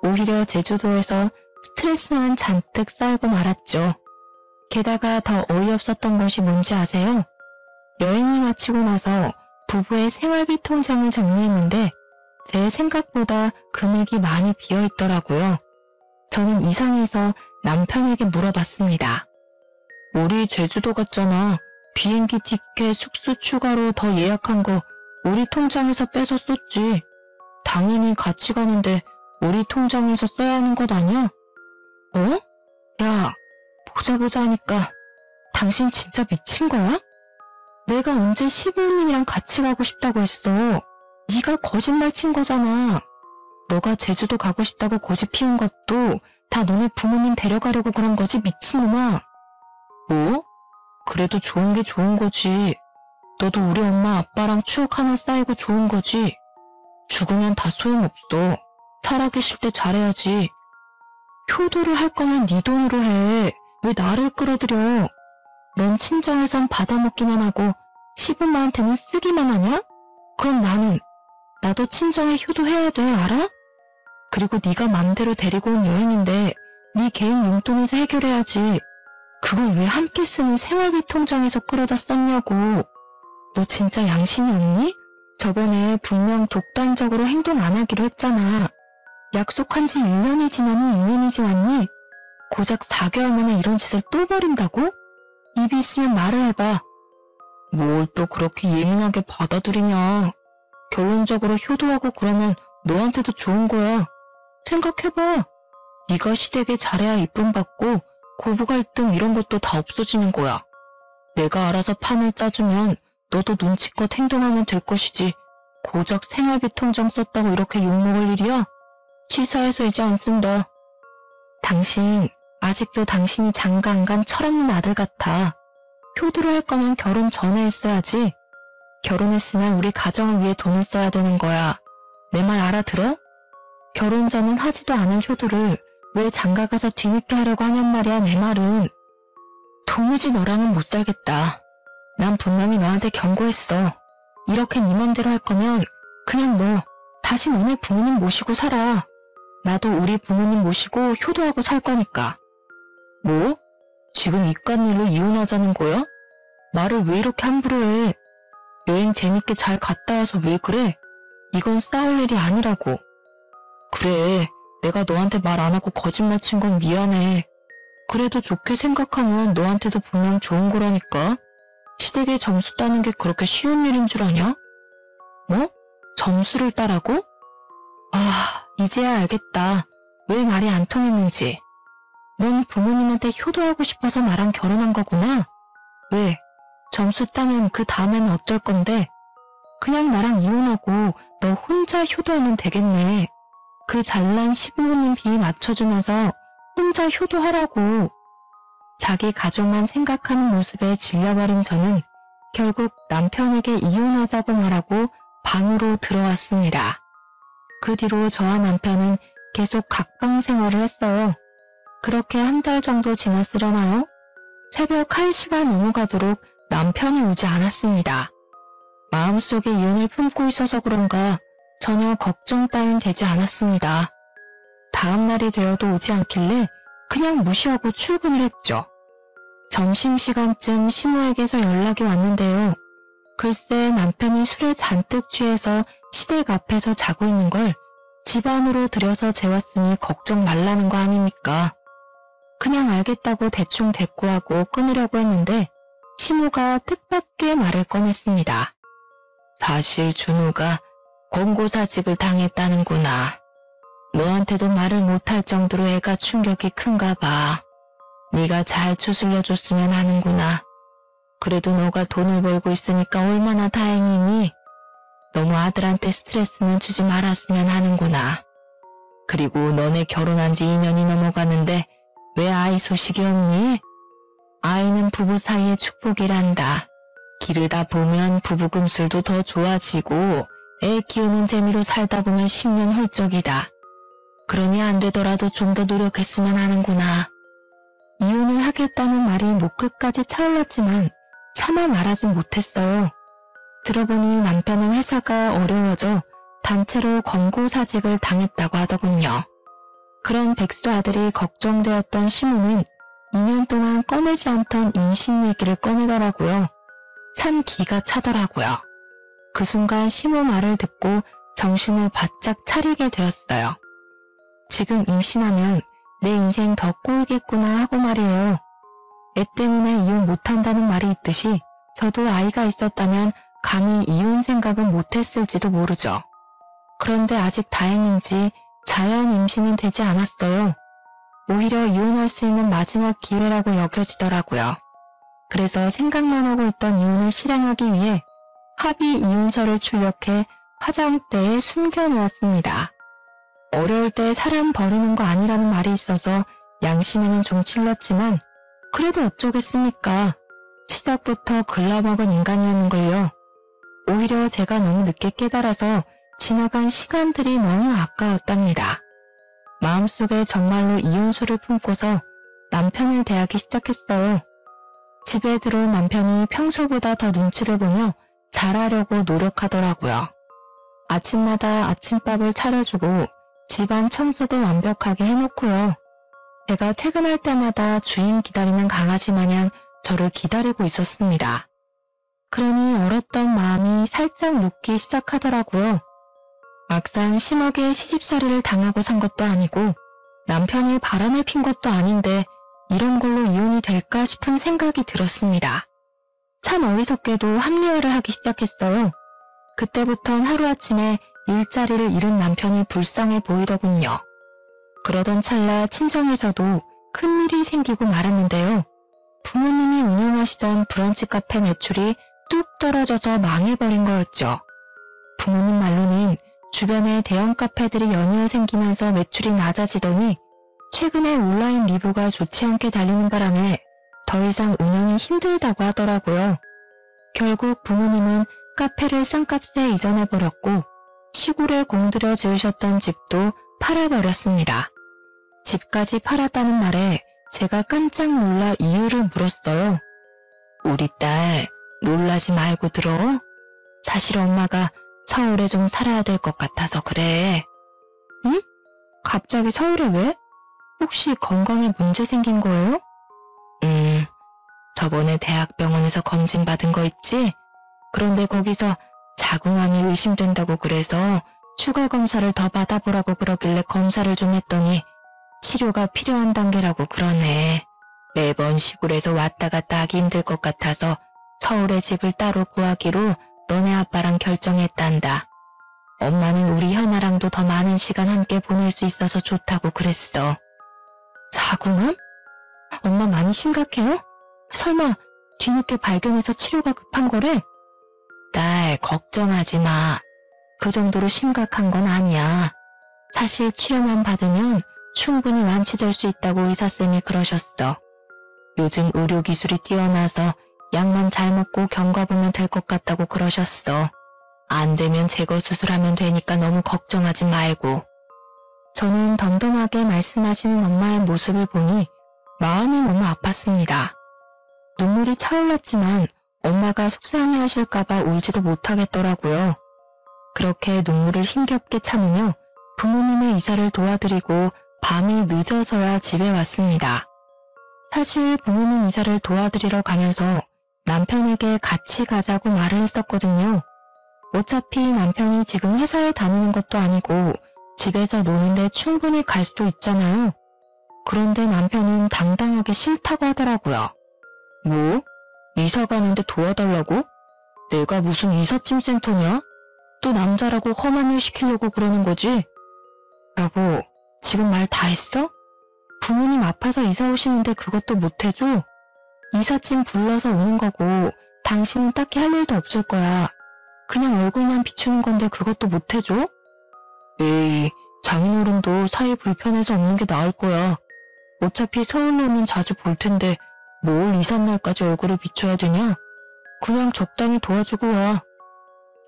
오히려 제주도에서 스트레스만 잔뜩 쌓이고 말았죠. 게다가 더 어이없었던 것이 뭔지 아세요? 여행이 마치고 나서 부부의 생활비 통장을 정리했는데 제 생각보다 금액이 많이 비어있더라고요. 저는 이상해서 남편에게 물어봤습니다. 우리 제주도 갔잖아. 비행기 티켓, 숙소 추가로 더 예약한 거 우리 통장에서 빼서 썼지. 당연히 같이 가는데 우리 통장에서 써야 하는 것 아니야? 어? 야, 보자 하니까 당신 진짜 미친 거야? 내가 언제 시부모님이랑 같이 가고 싶다고 했어. 네가 거짓말 친 거잖아. 너가 제주도 가고 싶다고 고집 피운 것도 다 너네 부모님 데려가려고 그런 거지 미친놈아. 뭐? 그래도 좋은 게 좋은 거지. 너도 우리 엄마 아빠랑 추억 하나 쌓이고 좋은 거지. 죽으면 다 소용없어. 살아계실 때 잘해야지. 효도를 할 거면 네 돈으로 해. 왜 나를 끌어들여. 넌 친정에선 받아먹기만 하고 시부모한테는 쓰기만 하냐? 그럼 나도 친정에 효도해야 돼, 알아? 그리고 네가 맘대로 데리고 온 여행인데 네 개인 용돈에서 해결해야지. 그걸 왜 함께 쓰는 생활비 통장에서 끌어다 썼냐고. 너 진짜 양심이 없니? 저번에 분명 독단적으로 행동 안 하기로 했잖아. 약속한 지 1년이 지나니 2년이 지났니? 고작 4개월 만에 이런 짓을 또 벌인다고? 입이 있으면 말을 해봐. 뭘 또 그렇게 예민하게 받아들이냐. 결론적으로 효도하고 그러면 너한테도 좋은 거야. 생각해봐. 네가 시댁에 잘해야 이쁨 받고 고부 갈등 이런 것도 다 없어지는 거야. 내가 알아서 판을 짜주면 너도 눈치껏 행동하면 될 것이지. 고작 생활비 통장 썼다고 이렇게 욕먹을 일이야? 치사해서 이제 안 쓴다. 당신 아직도 당신이 장가 안 간 철없는 아들 같아. 효도를 할 거면 결혼 전에 했어야지. 결혼했으면 우리 가정을 위해 돈을 써야 되는 거야. 내 말 알아들어? 결혼 전엔 하지도 않은 효도를 왜 장가 가서 뒤늦게 하려고 하냔 말이야. 내 말은. 도무지 너랑은 못 살겠다. 난 분명히 너한테 경고했어. 이렇게 네 맘대로 할 거면 그냥 너 다시 너네 부모님 모시고 살아. 나도 우리 부모님 모시고 효도하고 살 거니까. 뭐? 지금 이깟 일로 이혼하자는 거야? 말을 왜 이렇게 함부로 해? 여행 재밌게 잘 갔다 와서 왜 그래? 이건 싸울 일이 아니라고. 그래, 내가 너한테 말 안 하고 거짓말 친 건 미안해. 그래도 좋게 생각하면 너한테도 분명 좋은 거라니까. 시댁에 점수 따는 게 그렇게 쉬운 일인 줄 아냐? 뭐? 점수를 따라고? 아, 이제야 알겠다. 왜 말이 안 통했는지. 넌 부모님한테 효도하고 싶어서 나랑 결혼한 거구나. 왜? 점수 따면 그 다음에는 어쩔 건데? 그냥 나랑 이혼하고 너 혼자 효도하면 되겠네. 그 잘난 시부모님 비위 맞춰주면서 혼자 효도하라고. 자기 가족만 생각하는 모습에 질려버린 저는 결국 남편에게 이혼하자고 말하고 방으로 들어왔습니다. 그 뒤로 저와 남편은 계속 각방 생활을 했어요. 그렇게 한 달 정도 지났으려나요? 새벽 1시가 넘어가도록 남편이 오지 않았습니다. 마음속에 이혼을 품고 있어서 그런가 전혀 걱정 따윈 되지 않았습니다. 다음 날이 되어도 오지 않길래 그냥 무시하고 출근을 했죠. 점심시간쯤 시모에게서 연락이 왔는데요. 글쎄 남편이 술에 잔뜩 취해서 시댁 앞에서 자고 있는 걸 집 안으로 들여서 재웠으니 걱정 말라는 거 아닙니까? 그냥 알겠다고 대충 대꾸하고 끊으려고 했는데 시모가 뜻밖의 말을 꺼냈습니다. 사실 준우가 권고사직을 당했다는구나. 너한테도 말을 못할 정도로 애가 충격이 큰가 봐. 네가 잘 추슬려줬으면 하는구나. 그래도 너가 돈을 벌고 있으니까 얼마나 다행이니? 너무 아들한테 스트레스는 주지 말았으면 하는구나. 그리고 너네 결혼한 지 2년이 넘어가는데 왜 아이 소식이 없니? 아이는 부부 사이의 축복이란다. 기르다 보면 부부 금슬도 더 좋아지고 애 키우는 재미로 살다 보면 10년 훌쩍이다. 그러니 안 되더라도 좀 더 노력했으면 하는구나. 이혼을 하겠다는 말이 목 끝까지 차올랐지만 차마 말하진 못했어요. 들어보니 남편은 회사가 어려워져 단체로 권고사직을 당했다고 하더군요. 그런 백수 아들이 걱정되었던 시모는 2년 동안 꺼내지 않던 임신 얘기를 꺼내더라고요. 참 기가 차더라고요. 그 순간 시모 말을 듣고 정신을 바짝 차리게 되었어요. 지금 임신하면 내 인생 더 꼬이겠구나 하고 말이에요. 애 때문에 이혼 못한다는 말이 있듯이 저도 아이가 있었다면 감히 이혼 생각은 못했을지도 모르죠. 그런데 아직 다행인지 자연 임신은 되지 않았어요. 오히려 이혼할 수 있는 마지막 기회라고 여겨지더라고요. 그래서 생각만 하고 있던 이혼을 실행하기 위해 합의 이혼서를 출력해 화장대에 숨겨놓았습니다. 어려울 때 사람 버리는 거 아니라는 말이 있어서 양심에는 좀 찔렀지만 그래도 어쩌겠습니까? 시작부터 글러먹은 인간이었는걸요. 오히려 제가 너무 늦게 깨달아서 지나간 시간들이 너무 아까웠답니다. 마음속에 정말로 이혼수를 품고서 남편을 대하기 시작했어요. 집에 들어온 남편이 평소보다 더 눈치를 보며 잘하려고 노력하더라고요. 아침마다 아침밥을 차려주고 집안 청소도 완벽하게 해놓고요. 제가 퇴근할 때마다 주인 기다리는 강아지 마냥 저를 기다리고 있었습니다. 그러니 얼었던 마음이 살짝 녹기 시작하더라고요. 막상 심하게 시집살이를 당하고 산 것도 아니고 남편이 바람을 핀 것도 아닌데 이런 걸로 이혼이 될까 싶은 생각이 들었습니다. 참 어리석게도 합리화를 하기 시작했어요. 그때부턴 하루아침에 일자리를 잃은 남편이 불쌍해 보이더군요. 그러던 찰나 친정에서도 큰일이 생기고 말았는데요. 부모님이 운영하시던 브런치 카페 매출이 뚝 떨어져서 망해버린 거였죠. 부모님 말로는 주변에 대형 카페들이 연이어 생기면서 매출이 낮아지더니 최근에 온라인 리뷰가 좋지 않게 달리는 바람에 더 이상 운영이 힘들다고 하더라고요. 결국 부모님은 카페를 싼값에 이전해버렸고 시골에 공들여 지으셨던 집도 팔아버렸습니다. 집까지 팔았다는 말에 제가 깜짝 놀라 이유를 물었어요. 우리 딸 놀라지 말고 들어. 사실 엄마가 서울에 좀 살아야 될 것 같아서 그래. 응? 갑자기 서울에 왜? 혹시 건강에 문제 생긴 거예요? 저번에 대학병원에서 검진받은 거 있지? 그런데 거기서 자궁암이 의심된다고 그래서 추가 검사를 더 받아보라고 그러길래 검사를 좀 했더니 치료가 필요한 단계라고 그러네. 매번 시골에서 왔다 갔다 하기 힘들 것 같아서 서울에 집을 따로 구하기로 너네 아빠랑 결정했단다. 엄마는 우리 현아랑도 더 많은 시간 함께 보낼 수 있어서 좋다고 그랬어. 자궁암? 엄마 많이 심각해요? 설마 뒤늦게 발견해서 치료가 급한 거래? 딸, 걱정하지 마. 그 정도로 심각한 건 아니야. 사실 치료만 받으면 충분히 완치될 수 있다고 의사쌤이 그러셨어. 요즘 의료기술이 뛰어나서 약만 잘 먹고 경과보면 될 것 같다고 그러셨어. 안 되면 제거 수술하면 되니까 너무 걱정하지 말고. 저는 덤덤하게 말씀하시는 엄마의 모습을 보니 마음이 너무 아팠습니다. 눈물이 차올랐지만 엄마가 속상해하실까봐 울지도 못하겠더라고요. 그렇게 눈물을 힘겹게 참으며 부모님의 이사를 도와드리고 밤이 늦어서야 집에 왔습니다. 사실 부모님 이사를 도와드리러 가면서 남편에게 같이 가자고 말을 했었거든요. 어차피 남편이 지금 회사에 다니는 것도 아니고 집에서 노는데 충분히 갈 수도 있잖아요. 그런데 남편은 당당하게 싫다고 하더라고요. 뭐? 이사 가는데 도와달라고? 내가 무슨 이삿짐 센터냐? 또 남자라고 험한 일 시키려고 그러는 거지? 여보, 지금 말 다 했어? 부모님 아파서 이사 오시는데 그것도 못 해줘? 이삿짐 불러서 오는 거고 당신은 딱히 할 일도 없을 거야. 그냥 얼굴만 비추는 건데 그것도 못 해줘? 에이, 장인어른도 사이 불편해서 없는 게 나을 거야. 어차피 서울로 오면 자주 볼 텐데 뭘 이삿날까지 얼굴을 비춰야 되냐? 그냥 적당히 도와주고 와.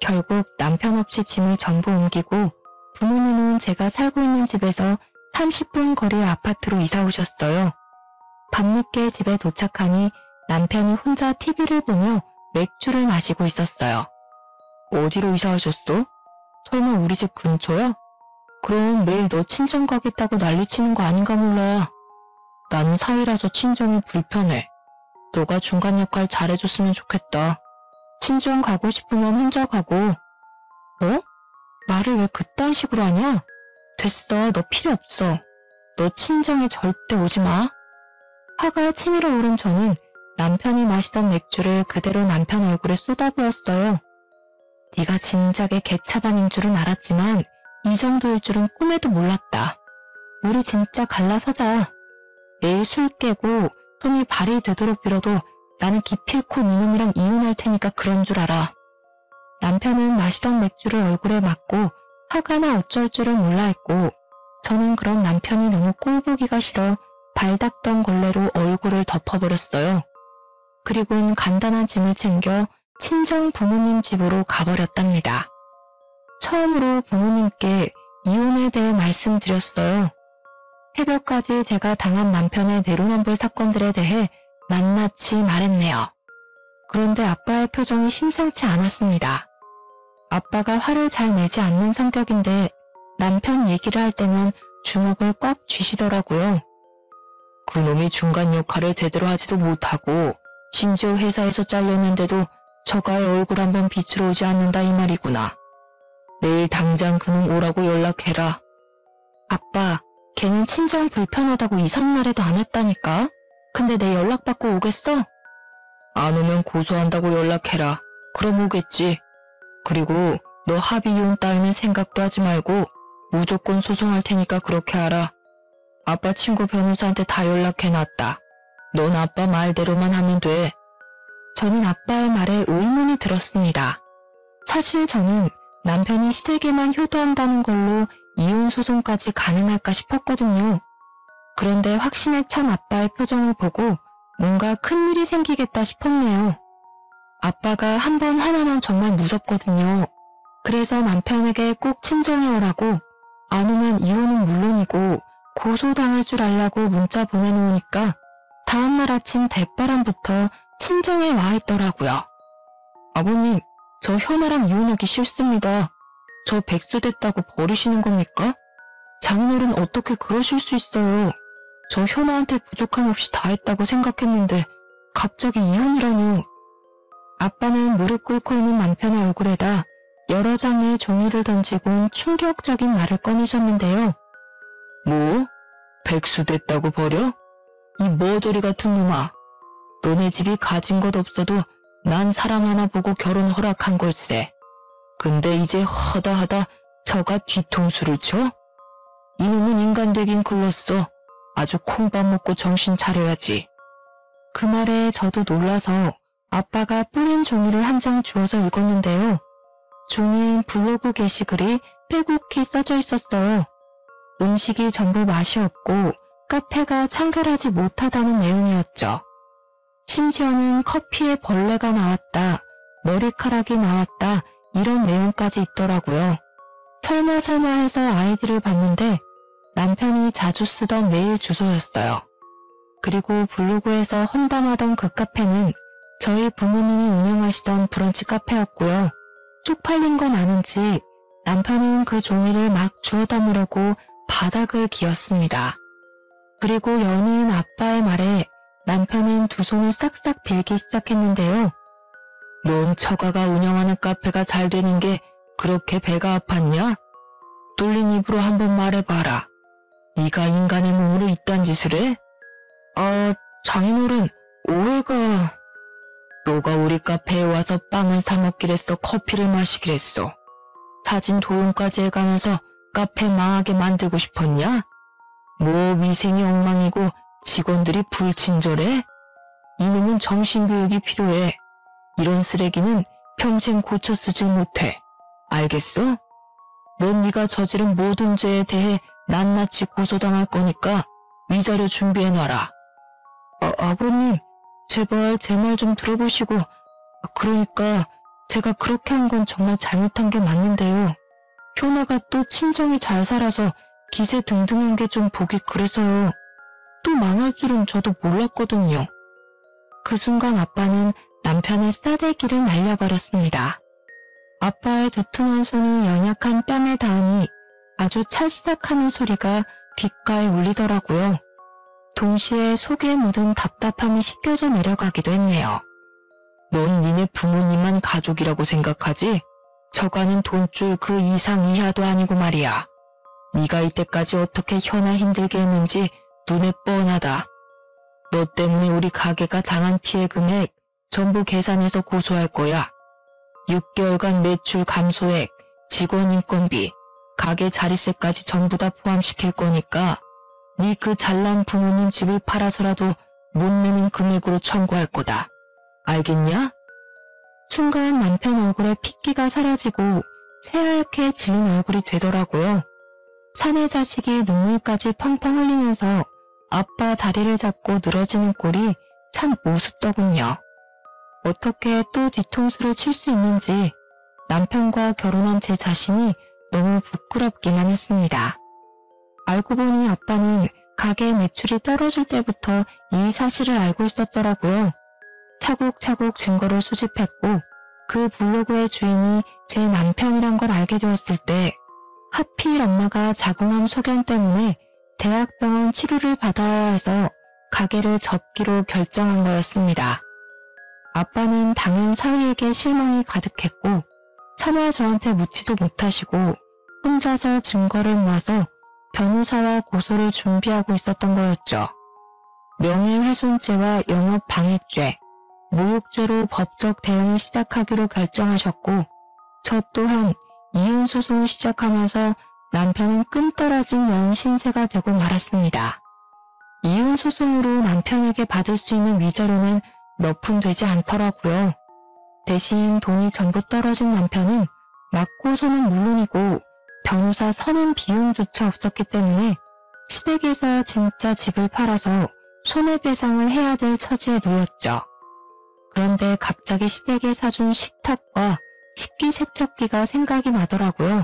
결국 남편 없이 짐을 전부 옮기고 부모님은 제가 살고 있는 집에서 30분 거리의 아파트로 이사 오셨어요. 밤늦게 집에 도착하니 남편이 혼자 TV를 보며 맥주를 마시고 있었어요. 어디로 이사하셨어? 설마 우리 집 근처야? 그럼 매일 너 친정 가겠다고 난리치는 거 아닌가 몰라. 나는 사위라서 친정이 불편해. 너가 중간 역할 잘해줬으면 좋겠다. 친정 가고 싶으면 혼자 가고. 어? 말을 왜 그딴 식으로 하냐? 됐어, 너 필요 없어. 너 친정에 절대 오지 마. 화가 치밀어 오른 저는 남편이 마시던 맥주를 그대로 남편 얼굴에 쏟아부었어요. 네가 진작에 개차반인 줄은 알았지만 이 정도일 줄은 꿈에도 몰랐다. 우리 진짜 갈라서자. 내일 술 깨고 손이 발이 되도록 빌어도 나는 기필코 니놈이랑 이혼할 테니까 그런 줄 알아. 남편은 마시던 맥주를 얼굴에 맞고 화가 나 어쩔 줄을 몰라 했고 저는 그런 남편이 너무 꼴보기가 싫어 발 닦던 걸레로 얼굴을 덮어버렸어요. 그리고는 간단한 짐을 챙겨 친정 부모님 집으로 가버렸답니다. 처음으로 부모님께 이혼에 대해 말씀드렸어요. 새벽까지 제가 당한 남편의 내로남불 사건들에 대해 낱낱이 말했네요. 그런데 아빠의 표정이 심상치 않았습니다. 아빠가 화를 잘 내지 않는 성격인데 남편 얘기를 할 때면 주먹을 꽉 쥐시더라고요. 그놈이 중간 역할을 제대로 하지도 못하고 심지어 회사에서 잘렸는데도 저가의 얼굴 한번 비추러 오지 않는다 이 말이구나. 내일 당장 그놈 오라고 연락해라. 아빠, 걔는 친정 불편하다고 이삿날에도 안 왔다니까? 근데 내 연락받고 오겠어? 안 오면 고소한다고 연락해라. 그럼 오겠지. 그리고 너 합의 이혼 따위는 생각도 하지 말고 무조건 소송할 테니까 그렇게 알아. 아빠 친구 변호사한테 다 연락해놨다. 넌 아빠 말대로만 하면 돼. 저는 아빠의 말에 의문이 들었습니다. 사실 저는 남편이 시댁에만 효도한다는 걸로 이혼 소송까지 가능할까 싶었거든요. 그런데 확신에 찬 아빠의 표정을 보고 뭔가 큰일이 생기겠다 싶었네요. 아빠가 한 번 화나면 정말 무섭거든요. 그래서 남편에게 꼭 친정에 오라고, 안 오면 이혼은 물론이고 고소당할 줄 알라고 문자 보내놓으니까 다음날 아침 대바람부터 친정에 와 있더라고요. 아버님, 저 현아랑 이혼하기 싫습니다. 저 백수 됐다고 버리시는 겁니까? 장인어른 어떻게 그러실 수 있어요. 저 현아한테 부족함 없이 다 했다고 생각했는데 갑자기 이혼이라뇨. 아빠는 무릎 꿇고 있는 남편의 얼굴에다 여러 장의 종이를 던지고 충격적인 말을 꺼내셨는데요. 뭐? 백수 됐다고 버려? 이 머저리 같은 놈아. 너네 집이 가진 것 없어도 난 사람 하나 보고 결혼 허락한 걸세. 근데 이제 허다하다 저가 뒤통수를 쳐? 이놈은 인간 되긴 글렀어. 아주 콩밥 먹고 정신 차려야지. 그 말에 저도 놀라서 아빠가 뿌린 종이를 한 장 주워서 읽었는데요. 종이엔 블로그 게시글이 빼곡히 써져 있었어요. 음식이 전부 맛이 없고 카페가 청결하지 못하다는 내용이었죠. 심지어는 커피에 벌레가 나왔다, 머리카락이 나왔다 이런 내용까지 있더라고요. 설마 해서 아이디를 봤는데 남편이 자주 쓰던 메일 주소였어요. 그리고 블로그에서 험담하던 그 카페는 저희 부모님이 운영하시던 브런치 카페였고요. 쪽팔린 건 아닌지 남편은 그 종이를 막 주워 담으려고 바닥을 기었습니다. 그리고 연이은 아빠의 말에 남편은 두 손을 싹싹 빌기 시작했는데요. 넌 처가가 운영하는 카페가 잘 되는 게 그렇게 배가 아팠냐? 뚫린 입으로 한번 말해봐라. 네가 인간의 몸으로 이딴 짓을 해? 장인어른, 오해가... 너가 우리 카페에 와서 빵을 사 먹기랬어, 커피를 마시기랬어. 사진 도용까지 해가면서 카페 망하게 만들고 싶었냐? 뭐 위생이 엉망이고 직원들이 불친절해? 이놈은 정신교육이 필요해. 이런 쓰레기는 평생 고쳐 쓰질 못해. 알겠어? 넌 네가 저지른 모든 죄에 대해 낱낱이 고소당할 거니까 위자료 준비해놔라. 아버님, 제발 제 말 좀 들어보시고. 그러니까 제가 그렇게 한 건 정말 잘못한 게 맞는데요. 효나가 또 친정이 잘 살아서 기세 등등한 게 좀 보기 그래서요. 또 망할 줄은 저도 몰랐거든요. 그 순간 아빠는 남편의 싸대기를 날려버렸습니다. 아빠의 두툼한 손이 연약한 뺨에 닿으니 아주 찰싹하는 소리가 귓가에 울리더라고요. 동시에 속에 묻은 답답함이 씻겨져 내려가기도 했네요. 넌 니네 부모님만 가족이라고 생각하지? 저가는 돈줄 그 이상 이하도 아니고 말이야. 네가 이때까지 어떻게 현아 힘들게 했는지 눈에 뻔하다. 너 때문에 우리 가게가 당한 피해 금액 전부 계산해서 고소할 거야. 6개월간 매출 감소액, 직원 인건비, 가게 자리세까지 전부 다 포함시킬 거니까 네 그 잘난 부모님 집을 팔아서라도 못 내는 금액으로 청구할 거다. 알겠냐? 순간 남편 얼굴에 핏기가 사라지고 새하얗게 질린 얼굴이 되더라고요. 사내 자식이 눈물까지 펑펑 흘리면서 아빠 다리를 잡고 늘어지는 꼴이 참 우습더군요. 어떻게 또 뒤통수를 칠 수 있는지 남편과 결혼한 제 자신이 너무 부끄럽기만 했습니다. 알고 보니 아빠는 가게 매출이 떨어질 때부터 이 사실을 알고 있었더라고요. 차곡차곡 증거를 수집했고 그 블로그의 주인이 제 남편이란 걸 알게 되었을 때 하필 엄마가 자궁암 소견 때문에 대학병원 치료를 받아야 해서 가게를 접기로 결정한 거였습니다. 아빠는 당연 사위에게 실망이 가득했고 차마 저한테 묻지도 못하시고 혼자서 증거를 모아서 변호사와 고소를 준비하고 있었던 거였죠. 명예훼손죄와 영업방해죄, 모욕죄로 법적 대응을 시작하기로 결정하셨고 저 또한 이혼소송을 시작하면서 남편은 끈떨어진 연신세가 되고 말았습니다. 이혼소송으로 남편에게 받을 수 있는 위자료는 몇 푼 되지 않더라고요. 대신 돈이 전부 떨어진 남편은 맞고소는 물론이고 변호사 선임 비용조차 없었기 때문에 시댁에서 진짜 집을 팔아서 손해배상을 해야 될 처지에 놓였죠. 그런데 갑자기 시댁에 사준 식탁과 식기세척기가 생각이 나더라고요.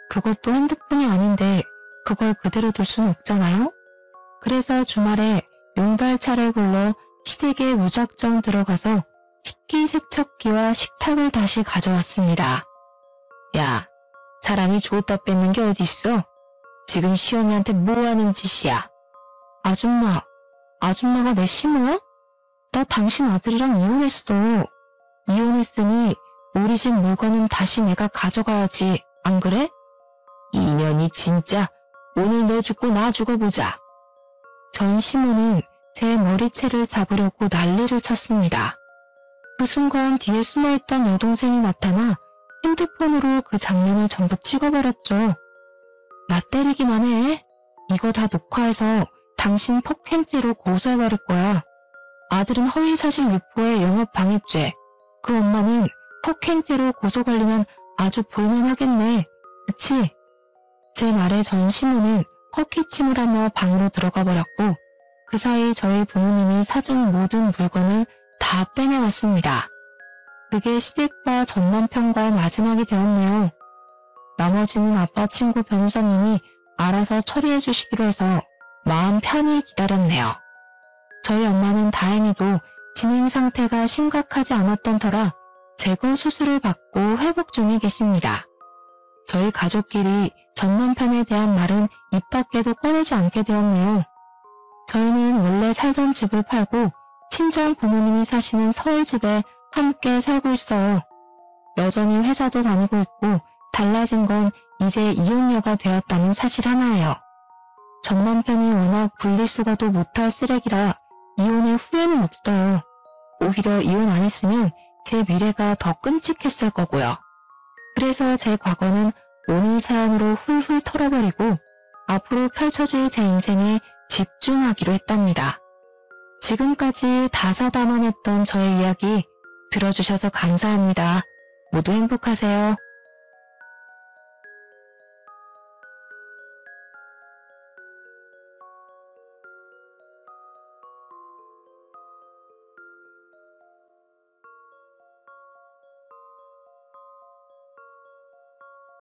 그것도 핸드폰이 아닌데 그걸 그대로 둘 수는 없잖아요? 그래서 주말에 용달차를 불러 시댁에 무작정 들어가서 식기세척기와 식탁을 다시 가져왔습니다. 야, 사람이 줬다 뺏는 게 어딨어? 지금 시어미한테 뭐하는 짓이야? 아줌마가 내 시모야? 나 당신 아들이랑 이혼했어. 이혼했으니 우리 집 물건은 다시 내가 가져가야지, 안 그래? 이년이 진짜 오늘 너 죽고 나 죽어보자. 전 시모는 제 머리채를 잡으려고 난리를 쳤습니다. 그 순간 뒤에 숨어있던 여동생이 나타나 핸드폰으로 그 장면을 전부 찍어버렸죠. 나 때리기만 해. 이거 다 녹화해서 당신 폭행죄로 고소해버릴 거야. 아들은 허위사실 유포에 영업방해죄, 그 엄마는 폭행죄로 고소 걸리면 아주 볼만하겠네. 그치? 제 말에 전 시모는 헛기침을 하며 방으로 들어가 버렸고 그 사이 저희 부모님이 사준 모든 물건을 다 빼내왔습니다. 그게 시댁과 전남편과의 마지막이 되었네요. 나머지는 아빠 친구 변호사님이 알아서 처리해 주시기로 해서 마음 편히 기다렸네요. 저희 엄마는 다행히도 진행 상태가 심각하지 않았던 터라 제거 수술을 받고 회복 중에 계십니다. 저희 가족끼리 전 남편에 대한 말은 입 밖에도 꺼내지 않게 되었네요. 저희는 원래 살던 집을 팔고 친정 부모님이 사시는 서울집에 함께 살고 있어요. 여전히 회사도 다니고 있고 달라진 건 이제 이혼녀가 되었다는 사실 하나예요. 전 남편이 워낙 분리수거도 못할 쓰레기라 이혼의 후회는 없어요. 오히려 이혼 안 했으면 제 미래가 더 끔찍했을 거고요. 그래서 제 과거는 오늘 사연으로 훌훌 털어버리고 앞으로 펼쳐질 제 인생에 집중하기로 했답니다. 지금까지 다사다난했던 저의 이야기 들어주셔서 감사합니다. 모두 행복하세요.